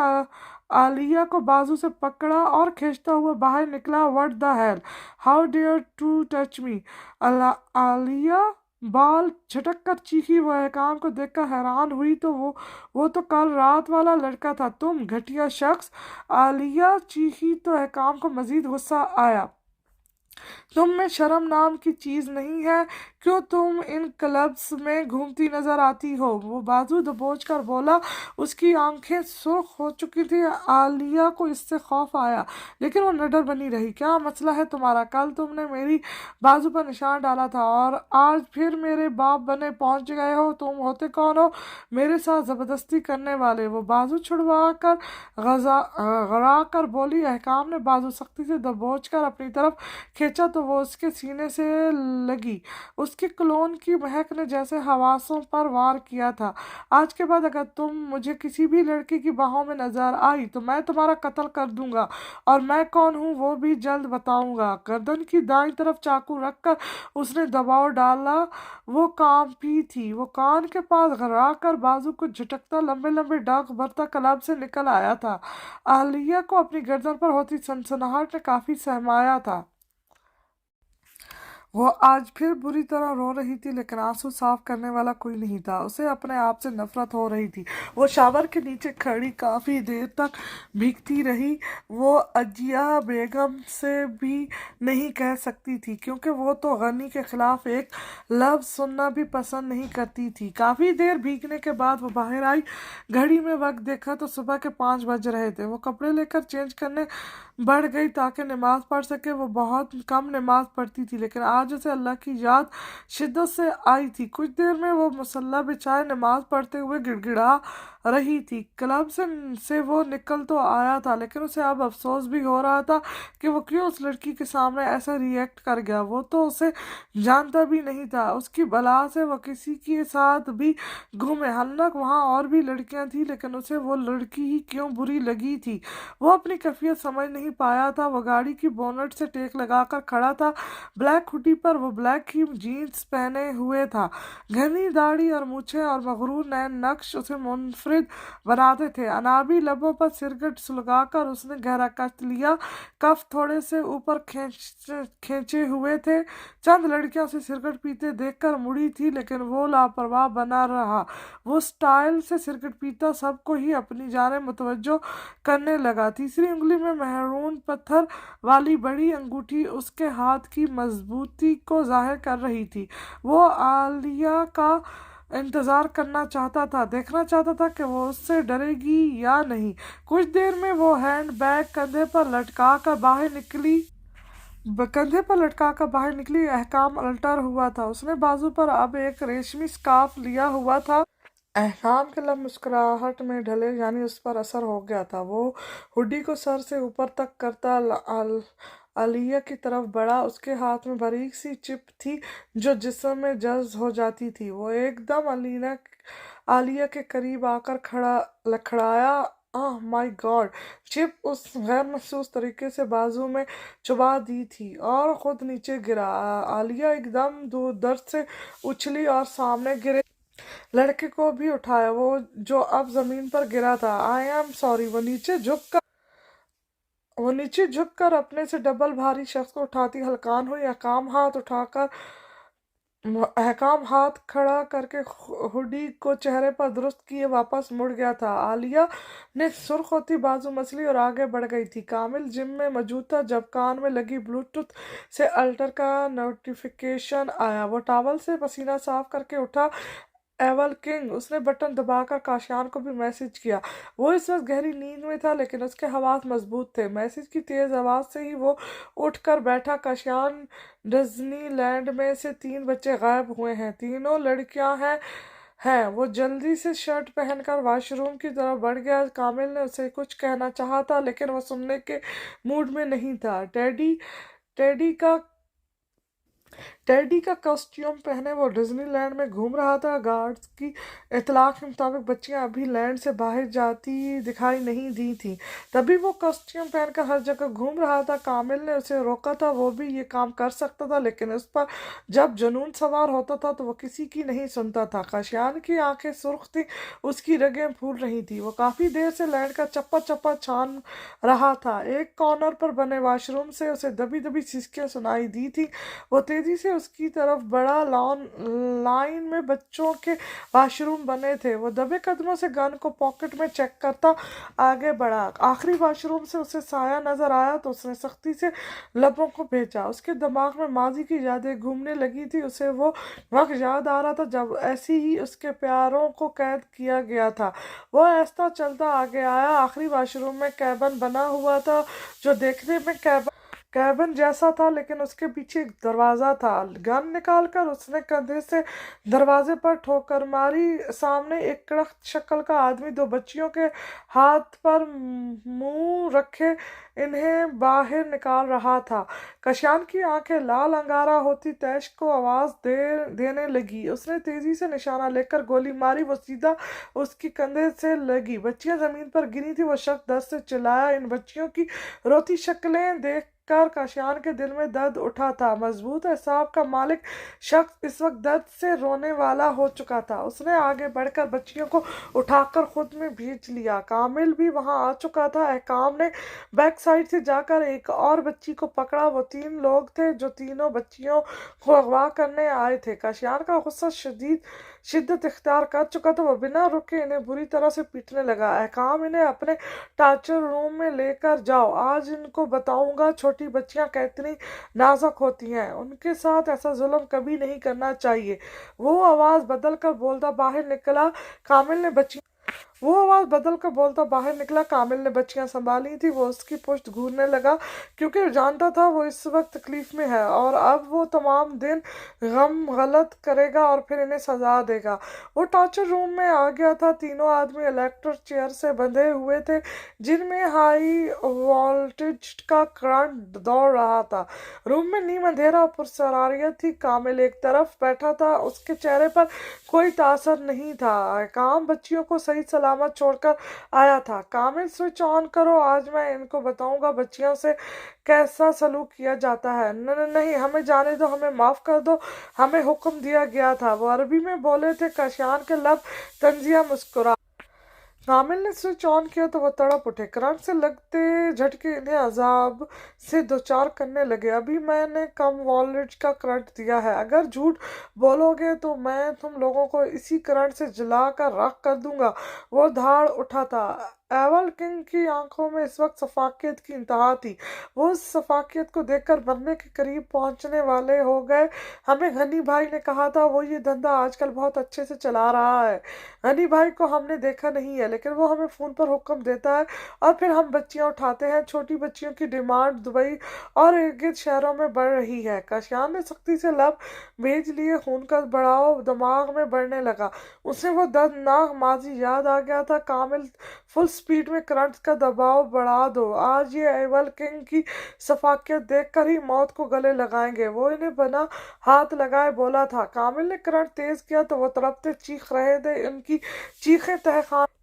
आलिया को बाजू से पकड़ा और खींचता हुआ बाहर निकला। What the hell, how dare to touch me. Alia बाल झटक कर चीखी। वो अहकाम को देखकर हैरान हुई तो वो तो कल रात वाला लड़का था, तुम घटिया शख्स। आलिया चीखी तो अहकाम को मजीद गुस्सा आया। तुम में शर्म नाम की चीज नहीं है? क्यों तुम इन क्लब्स में घूमती नजर आती हो? वो बाजू दबोच कर बोला। उसकी आंखें सुर्ख हो चुकी थी। आलिया को इससे खौफ आया, लेकिन वो निडर बनी रही। क्या मसला है तुम्हारा? कल तुमने मेरी बाजू पर निशान डाला था और आज फिर मेरे बाप बने पहुंच गए हो। तुम होते कौन हो मेरे साथ जबरदस्ती करने वाले? वो बाजू छुड़वा कर गड़ा कर बोली। अहकाम ने बाजू सख्ती से दबोच कर अपनी तरफ खींचा तो वो उसके सीने से लगी। उसकी क्लोन की महक ने जैसे हवासों पर वार किया था। आज के बाद अगर तुम मुझे किसी भी लड़की की बाहों में नजर आई तो मैं तुम्हारा कत्ल कर दूंगा, और मैं कौन हूँ वो भी जल्द बताऊंगा। गर्दन की दाईं तरफ चाकू रखकर उसने दबाव डाला। वो कांपी थी। वो कान के पास घरा कर बाजू को झटकता लंबे लंबे डाक भरता क्लब से निकल आया था। आलिया को अपनी गर्दन पर होती सनसनाहट ने काफी सहमाया था। वो आज फिर बुरी तरह रो रही थी, लेकिन आंसू साफ करने वाला कोई नहीं था। उसे अपने आप से नफरत हो रही थी। वो शावर के नीचे खड़ी काफी देर तक भीगती रही। वो अजिया बेगम से भी नहीं कह सकती थी, क्योंकि वो तो गनी के खिलाफ एक लफ्ज सुनना भी पसंद नहीं करती थी। काफी देर भीगने के बाद वो बाहर आई। घड़ी में वक्त देखा तो सुबह के 5 बज रहे थे। वो कपड़े लेकर चेंज करने बढ़ गई ताकि नमाज पढ़ सके। वो बहुत कम नमाज पढ़ती थी, लेकिन आज उसे अल्लाह की याद शिद्दत से आई थी। कुछ देर में वो मुसल्ला बिछाए नमाज पढ़ते हुए गिड़गिड़ा रही थी। क्लब से वो निकल तो आया था, लेकिन उसे अब अफसोस भी हो रहा था कि वो क्यों उस लड़की के सामने ऐसा रिएक्ट कर गया। वो तो उसे जानता भी नहीं था। उसकी बला से वो किसी के साथ भी घूमे। हालांकि वहाँ और भी लड़कियां थी, लेकिन उसे वो लड़की ही क्यों बुरी लगी थी, वो अपनी कैफियत समझ नहीं पाया था। वो गाड़ी की बोनट से टेक लगाकर खड़ा था। ब्लैक हुडी पर वो ब्लैक ही जीन्स पहने हुए था। घनी दाढ़ी और मूछें और मगरूर नैन नक्श उसे मुनफरिद बनाते थे। अनाबी लबों पर सिरगट सुलगाकर उसने गहरा कष्ट लिया। कफ थोड़े से ऊपर खींचे हुए थे। चंद लड़कियां उसे सिरगट पीते देखकर मुड़ी थी, लेकिन वो लापरवाह बना रहा। वो स्टाइल से सिरगट पीता सबको ही अपनी जाने मुतवज्जो करने लगा। तीसरी उंगली में महरून पत्थर वाली बड़ी अंगूठी उसके हाथ की मजबूती को जाहिर कर रही थी। वो आलिया का इंतजार करना चाहता था, देखना चाहता था कि वो उससे डरेगी या नहीं। कुछ देर में वो हैंड बैग कंधे पर लटका कर बाहर निकली। अहकाम अल्टर हुआ था, उसने बाजू पर अब एक रेशमी स्कार्फ लिया हुआ था। अहकाम के लब मुस्कुराहट में ढले, यानी उस पर असर हो गया था। वो हुड्डी को सर से ऊपर तक करता आलिया की तरफ बढ़ा। उसके हाथ में बारीक सी चिप थी जो जिस्म में जज्ब हो जाती थी। वो एकदम आलिया के करीब आकर खड़ा लखड़ाया। Ah my God! चिप उस गैर महसूस तरीके से बाजू में चुभा दी थी और खुद नीचे गिरा। आलिया एकदम दूर दर्द से उछली और सामने गिरे लड़के को भी उठाया, वो जो अब जमीन पर गिरा था। I am sorry. वो नीचे झुककर अपने से डबल भारी शख्स को उठाती हलकान हुई। अहकाम हाथ खड़ा करके हुडी को चेहरे पर दुरुस्त किए वापस मुड़ गया था। आलिया ने सुर्ख होती बाजू मसली और आगे बढ़ गई थी। कामिल जिम में मौजूद था जब कान में लगी ब्लूटूथ से अल्टर का नोटिफिकेशन आया। वो टॉवल से पसीना साफ करके उठा। एवल किंग। उसने बटन दबाकर काशियान को भी मैसेज किया। वो इस वक्त गहरी नींद में था, लेकिन उसके हवास मजबूत थे। मैसेज की तेज आवाज से ही वो उठकर बैठा। काशियान, डिज्नीलैंड में से 3 बच्चे गायब हुए हैं, तीनों लड़कियां हैं। वो जल्दी से शर्ट पहनकर वॉशरूम की तरफ बढ़ गया। कामिल ने उसे कुछ कहना चाहा था, लेकिन वो सुनने के मूड में नहीं था। टेडी का टेडी का कॉस्ट्यूम पहने वो डिज्नीलैंड में घूम रहा था। गार्ड्स की इतला के मुताबिक बच्चियां अभी लैंड से बाहर जाती दिखाई नहीं दी थी, तभी वो कॉस्ट्यूम पहनकर हर जगह घूम रहा था। कामिल ने उसे रोका था, वो भी ये काम कर सकता था, लेकिन उस पर जब जुनून सवार होता था तो वो किसी की नहीं सुनता था। काशियान की आंखें सुर्ख थी, उसकी रगें फूल रही थी। वो काफी देर से लैंड का चप्पा चप्पा छान रहा था। एक कॉर्नर पर बने वॉशरूम से उसे दबी दबी सिसकियां सुनाई दी थी। वो तेजी से उसकी तरफ बढ़ा। लाइन में बच्चों के वॉशरूम बने थे। वो दबे कदमों से गन को पॉकेट में चेक करता आगे बढ़ा। आखिरी वॉशरूम से उसे साया नजर आया तो उसने सख्ती से लबों को भेजा। उसके दिमाग में माजी की यादें घूमने लगी थी। उसे वो वक्त याद आ रहा था जब ऐसी ही उसके प्यारों को कैद किया गया था। वो आहिस्ता चलता आगे आया। आखिरी वॉशरूम में कैबन बना हुआ था, जो देखने में कैबिन जैसा था, लेकिन उसके पीछे एक दरवाजा था। गन निकालकर उसने कंधे से दरवाजे पर ठोकर मारी। सामने एक कड़क शक्ल का आदमी 2 बच्चियों के हाथ पर मुंह रखे इन्हें बाहर निकाल रहा था। कशान की आंखें लाल अंगारा होती तैश को आवाज देने लगी। उसने तेजी से निशाना लेकर गोली मारी। वो सीधा उसकी कंधे से लगी। बच्चियां जमीन पर गिरी थी। वो शख्स दर्द से चिल्लाया। इन बच्चियों की रोती शक्लें देख कर काशियान के दिल में दर्द उठा था। मजबूत एहसाब का मालिक शख्स इस वक्त दर्द से रोने वाला हो चुका था। उसने आगे बढ़कर बच्चियों को उठाकर खुद में भेज लिया। कामिल भी वहां आ चुका था। अहकाम ने बैक साइड से जाकर एक और बच्ची को पकड़ा। वो 3 लोग थे जो तीनों बच्चियों को अगवा करने आए थे। काशियान का गुस्सा शिद्दत इख्तियार कर चुका था। वो बिना रुके इन्हें बुरी तरह से पीटने लगा। अहकाम, इन्हें अपने टार्चर रूम में लेकर जाओ, आज इनको बताऊंगा छोटी बच्चियां कितनी नाजुक होती हैं, उनके साथ ऐसा जुल्म कभी नहीं करना चाहिए। वो आवाज बदल कर बोलता बाहर निकला। कामिल ने बच्ची वो आवाज बदल कर बोलता बाहर निकला। कामिल ने बच्चियां संभाली थी। वो उसकी पुश्त घूरने लगा, क्योंकि जानता था वो इस वक्त तकलीफ में है और अब वो तमाम दिन गलत करेगा और फिर इन्हें सजा देगा। वो टॉर्चर रूम में आ गया था। तीनों आदमी इलेक्ट्रिक चेयर से बंधे हुए थे, जिनमें हाई वोल्टेज का करंट दौड़ रहा था। रूम में नीम अंधेरा और पुरसरारियत थी। कामिल एक तरफ बैठा था, उसके चेहरे पर कोई तासर नहीं था। काम बच्चियों को सही सलामत छोड़कर आया था। कामिल, स्विच ऑन करो, आज मैं इनको बताऊंगा बच्चियों से कैसा सलूक किया जाता है। नहीं, हमें जाने दो, हमें माफ कर दो, हमें हुक्म दिया गया था। वो अरबी में बोले थे। काशियान के लब तंजिया मुस्कुरा। कामिल ने स्विच ऑन किया तो वो तड़प उठे। करंट से लगते झटके इन्हें अजाब से दोचार करने लगे। अभी मैंने कम वोल्टेज का करंट दिया है, अगर झूठ बोलोगे तो मैं तुम लोगों को इसी करंट से जला कर राख कर दूंगा। वो धाड़ उठा था। एवल किंग की आंखों में इस वक्त सफाकियत की इंतहा थी। वो उस सफाकियत को देखकर मरने के करीब पहुंचने वाले हो गए। हमें गनी भाई ने कहा था वो ये धंधा आजकल बहुत अच्छे से चला रहा है। गनी भाई को हमने देखा नहीं है, लेकिन वो हमें फोन पर हुक्म देता है और फिर हम बच्चियां उठाते हैं। छोटी बच्चियों की डिमांड दुबई और इर्द गिर्द शहरों में बढ़ रही है। काशियान ने सख्ती से लब भेज लिए, खून का बढ़ाव दिमाग में बढ़ने लगा। उसे वो दर्दनाक माजी याद आ गया था। कामिल, फुल स्पीड में करंट का दबाव बढ़ा दो, आज ये एवल किंग की सफाकियत देखकर ही मौत को गले लगाएंगे। वो इन्हें बना हाथ लगाए बोला था। कामिल ने करंट तेज किया तो वो तड़पते चीख रहे थे। उनकी चीखें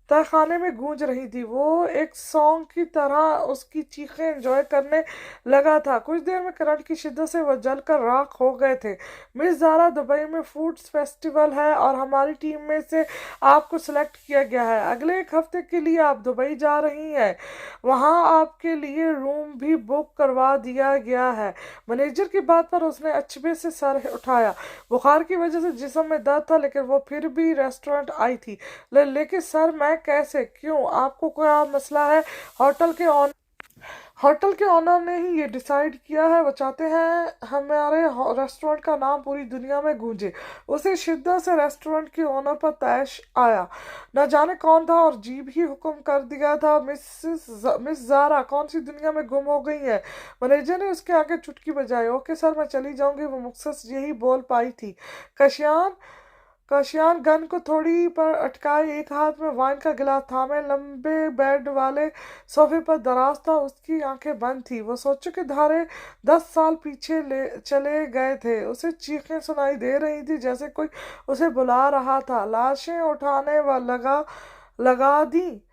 तहखाने में गूंज रही थी। वो एक सॉन्ग की तरह उसकी चीखें एंजॉय करने लगा था। कुछ देर में करंट की शिद्दत से वो जलकर राख हो गए थे। मिस ज़ारा, दुबई में फूड फेस्टिवल है और हमारी टीम में से आपको सिलेक्ट किया गया है। अगले एक हफ्ते के लिए आप दुबई जा रही हैं। वहाँ आपके लिए रूम भी बुक करवा दिया गया है। मैनेजर की बात पर उसने अचंभे से सर उठाया। बुखार की वजह से जिस्म में दर्द था, लेकिन वो फिर भी रेस्टोरेंट आई थी। लेकिन सर, मैं कैसे, क्यों, आपको क्या मसला है? होटल के ऑनर ने ही ये डिसाइड किया है। वो चाहते हैं हमारे रेस्टोरेंट का नाम पूरी दुनिया में गूंजे। उसे शिद्दत से रेस्टोरेंट के ऑनर पर तैश आया। न जाने कौन था और जीभ ही हुक्म कर दिया था। मिस ज़ारा कौन सी दुनिया में गुम हो गई है? मैनेजर ने उसके आगे चुटकी बजाई। ओके सर, मैं चली जाऊंगी, वो मुख्तस यही बोल पाई थी। कशियान काशियान गन को थोड़ी पर अटकाए, एक हाथ में वाइन का गिलास थामे लंबे बेड वाले सोफे पर दराज था। उसकी आंखें बंद थी। वो सोचो कि धारे 10 साल पीछे ले चले गए थे। उसे चीखें सुनाई दे रही थी, जैसे कोई उसे बुला रहा था। लाशें उठाने व लगा दी।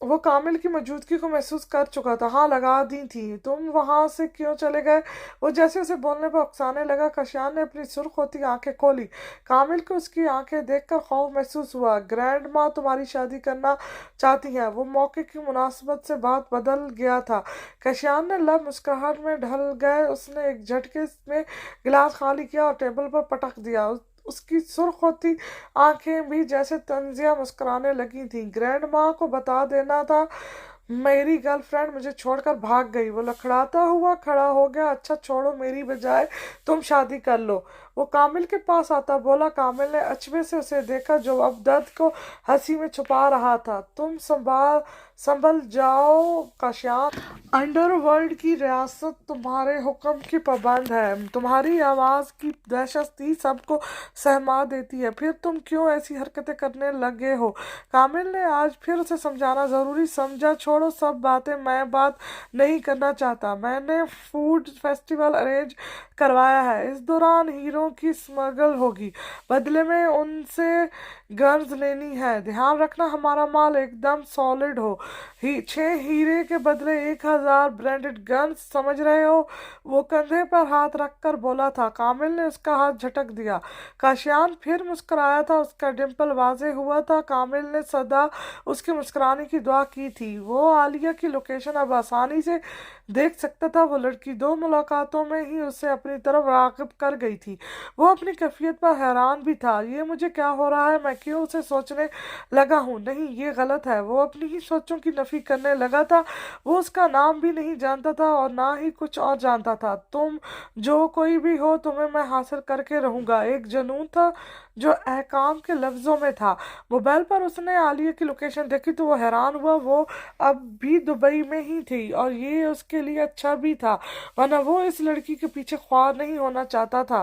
वो कामिल की मौजूदगी को महसूस कर चुका था। हाँ, लगा दी थी। तुम वहां से क्यों चले गए? वो जैसे उसे बोलने पर उकसाने लगा। कशियान ने अपनी सुर्ख होती आंखें खोली। कामिल को उसकी आंखें देखकर खौफ महसूस हुआ। ग्रैंड माँ तुम्हारी शादी करना चाहती हैं। वो मौके की मुनासिबत से बात बदल गया था। कशियान ने लब मुस्कुराहट में ढल गए। उसने एक झटके में गिलास खाली किया और टेबल पर पटक दिया। उसकी सुर्ख होती आंखें भी जैसे तंजिया मुस्कुराने लगी थीं। ग्रैंड माँ को बता देना था मेरी गर्लफ्रेंड मुझे छोड़कर भाग गई। वो लखड़ाता हुआ खड़ा हो गया। अच्छा छोड़ो, मेरी बजाय तुम शादी कर लो। वो कामिल के पास आता बोला। कामिल ने अचंभे से उसे देखा, जो अब दर्द को हंसी में छुपा रहा था। तुम संभल जाओ काशियान। अंडरवर्ल्ड की रियासत तुम्हारे हुक्म की पाबंद है। तुम्हारी आवाज की दहशत सबको सहमा देती है। फिर तुम क्यों ऐसी हरकतें करने लगे हो? कामिल ने आज फिर उसे समझाना जरूरी समझा। छोड़ो सब बातें, मैं बात नहीं करना चाहता। मैंने फूड फेस्टिवल अरेंज करवाया है। इस दौरान हीरों की स्मगल होगी। बदले में उनसे गन्स लेनी है। ध्यान रखना हमारा माल एकदम सॉलिड हो। 6 हीरे के बदले 1000 ब्रांडेड गन्स, समझ रहे हो? वो कंधे पर हाथ रखकर बोला था। कामिल ने उसका हाथ झटक दिया। काशियान फिर मुस्कुराया था। उसका डिम्पल वाजे हुआ था। कामिल ने सदा उसके मुस्कुराने की दुआ की थी। वो आलिया की लोकेशन अब आसानी से देख सकता था। वो लड़की 2 मुलाकातों में ही उसे अपनी तरफ राग़िब कर गई थी। वो अपनी कैफियत पर हैरान भी था। ये मुझे क्या हो रहा है? मैं क्यों उसे सोचने लगा हूँ? नहीं, ये गलत है। वो अपनी ही सोचों की नफी करने लगा था। वो उसका नाम भी नहीं जानता था और ना ही कुछ और जानता था। तुम जो कोई भी हो, तुम्हें मैं हासिल करके रहूंगा। एक जुनून था जो अहकाम के लफ्जों में था। मोबाइल पर उसने आलिया की लोकेशन देखी तो वो हैरान हुआ। वो अब भी दुबई में ही थी और ये उसके लिए अच्छा भी था, वरना वो इस लड़की के पीछे ख्वार नहीं होना चाहता था।